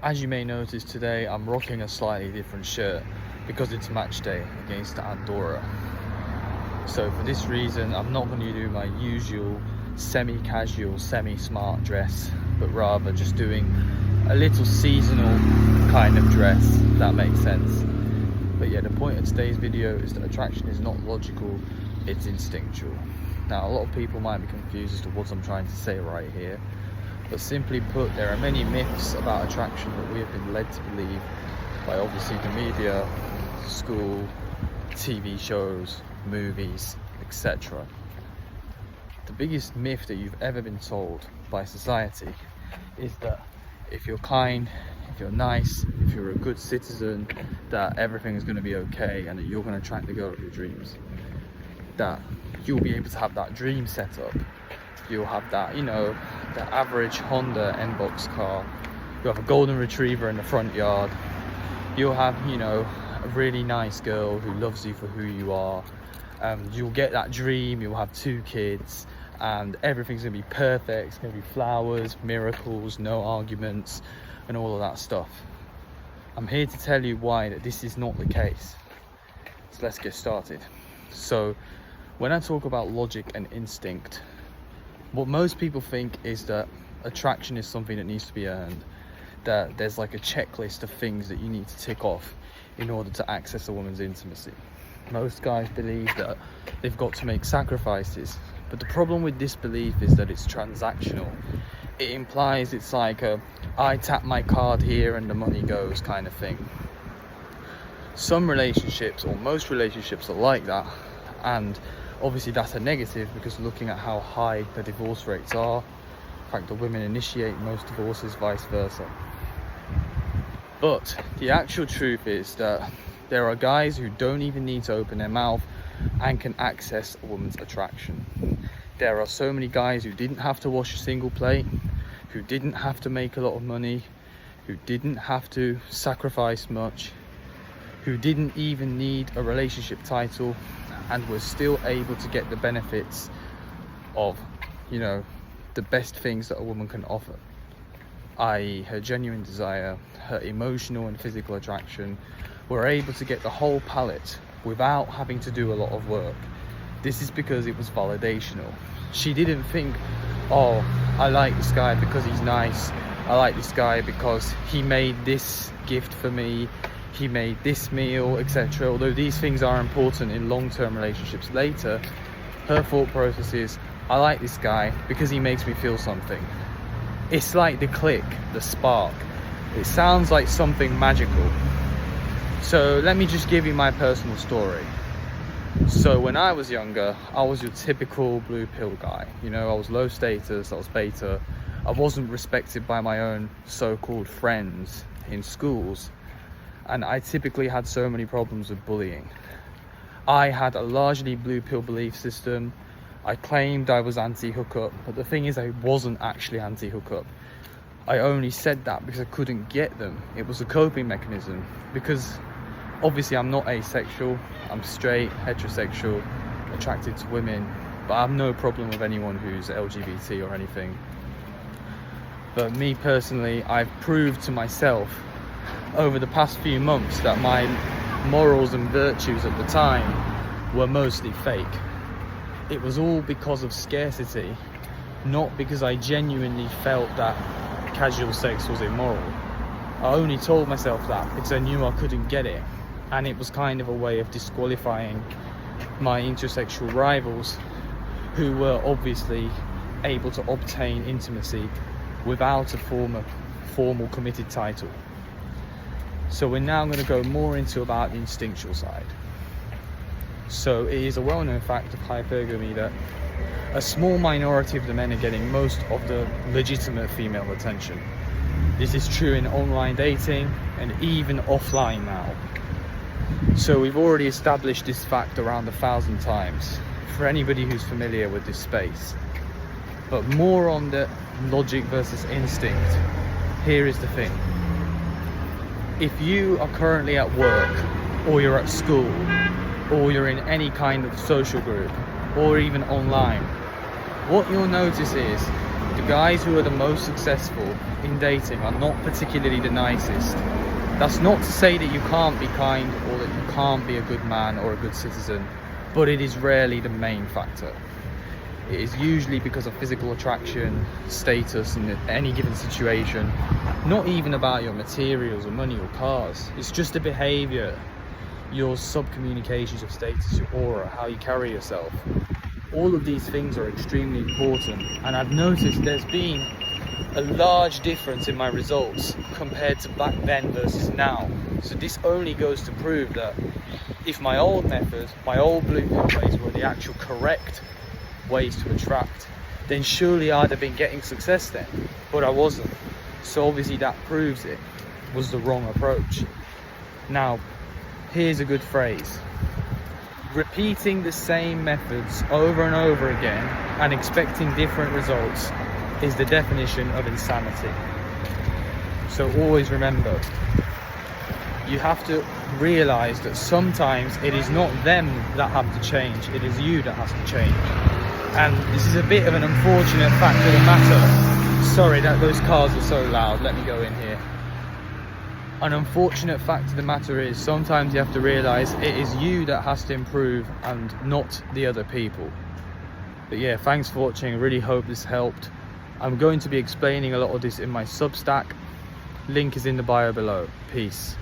As you may notice today, I'm rocking a slightly different shirt because it's match day against Andorra. So for this reason, I'm not going to do my usual semi-casual, semi-smart dress, but rather just doing a little seasonal kind of dress, if that makes sense. But yeah, the point of today's video is that attraction is not logical, it's instinctual. Now, a lot of people might be confused as to what I'm trying to say right here. But simply put, there are many myths about attraction that we have been led to believe by obviously the media, school, TV shows, movies, etc. The biggest myth that you've ever been told by society is that if you're kind, if you're nice, if you're a good citizen, that everything is going to be okay and that you're going to attract the girl of your dreams. That you'll be able to have that dream set up. You'll have that, you know, the average Honda N-Box car. You'll have a golden retriever in the front yard. You'll have, you know, a really nice girl who loves you for who you are. You'll get that dream, you'll have 2 kids, and everything's gonna be perfect. It's gonna be flowers, miracles, no arguments, and all of that stuff. I'm here to tell you why that this is not the case. So let's get started. So when I talk about logic and instinct, what most people think is that attraction is something that needs to be earned, that there's like a checklist of things that you need to tick off in order to access a woman's intimacy. Most guys believe that they've got to make sacrifices, but the problem with this belief is that it's transactional. It implies it's like a I tap my card here and the money goes kind of thing. Some relationships, or most relationships, are like that, and obviously that's a negative because looking at how high the divorce rates are, in fact the women initiate most divorces, vice versa. But the actual truth is that there are guys who don't even need to open their mouth and can access a woman's attraction. There are so many guys who didn't have to wash a single plate, who didn't have to make a lot of money, who didn't have to sacrifice much, who didn't even need a relationship title, and was still able to get the benefits of, you know, the best things that a woman can offer, i.e. her genuine desire, her emotional and physical attraction, were able to get the whole palette without having to do a lot of work. This is because it was validational. She didn't think, oh, I like this guy because he's nice, I like this guy because he made this gift for me, he made this meal, etc. Although these things are important in long-term relationships later, her thought process is, I like this guy because he makes me feel something. It's like the click, the spark. It sounds like something magical. So let me just give you my personal story. So when I was younger, I was your typical blue pill guy. You know, I was low status, I was beta. I wasn't respected by my own so-called friends in schools. And I typically had so many problems with bullying. I had a largely blue pill belief system. I claimed I was anti-hookup, but the thing is I wasn't actually anti-hookup. I only said that because I couldn't get them. It was a coping mechanism, because obviously I'm not asexual, I'm straight, heterosexual, attracted to women, but I have no problem with anyone who's LGBT or anything. But me personally, I've proved to myself over the past few months that my morals and virtues at the time were mostly fake. It was all because of scarcity, not because I genuinely felt that casual sex was immoral. I only told myself that because I knew I couldn't get it, and it was kind of a way of disqualifying my intersexual rivals who were obviously able to obtain intimacy without a formal committed title. So we're now going to go more into about the instinctual side. So it is a well-known fact of hypergamy that a small minority of the men are getting most of the legitimate female attention. This is true in online dating and even offline now. So we've already established this fact around 1,000 times for anybody who's familiar with this space. But more on the logic versus instinct. Here is the thing. If you are currently at work, or you're at school, or you're in any kind of social group, or even online, what you'll notice is the guys who are the most successful in dating are not particularly the nicest. That's not to say that you can't be kind or that you can't be a good man or a good citizen, but it is rarely the main factor. It is usually because of physical attraction, status in any given situation, not even about your materials or money or cars. It's just the behaviour, your sub-communications of status, your aura, how you carry yourself. All of these things are extremely important, and I've noticed there's been a large difference in my results compared to back then versus now. So this only goes to prove that if my old methods, my old blueprint ways were the actual correct ways to attract, then surely I'd have been getting success then, but I wasn't. So obviously that proves it was the wrong approach. Now, here's a good phrase. Repeating the same methods over and over again and expecting different results is the definition of insanity. So always remember, you have to realize that sometimes it is not them that have to change, it is you that has to change. And this is a bit of an unfortunate fact of the matter. Sorry that those cars are so loud, let me go in here. An unfortunate fact of the matter is sometimes you have to realize it is you that has to improve and not the other people. But yeah, thanks for watching. I really hope this helped. I'm going to be explaining a lot of this in my Substack. Link is in the bio below. Peace.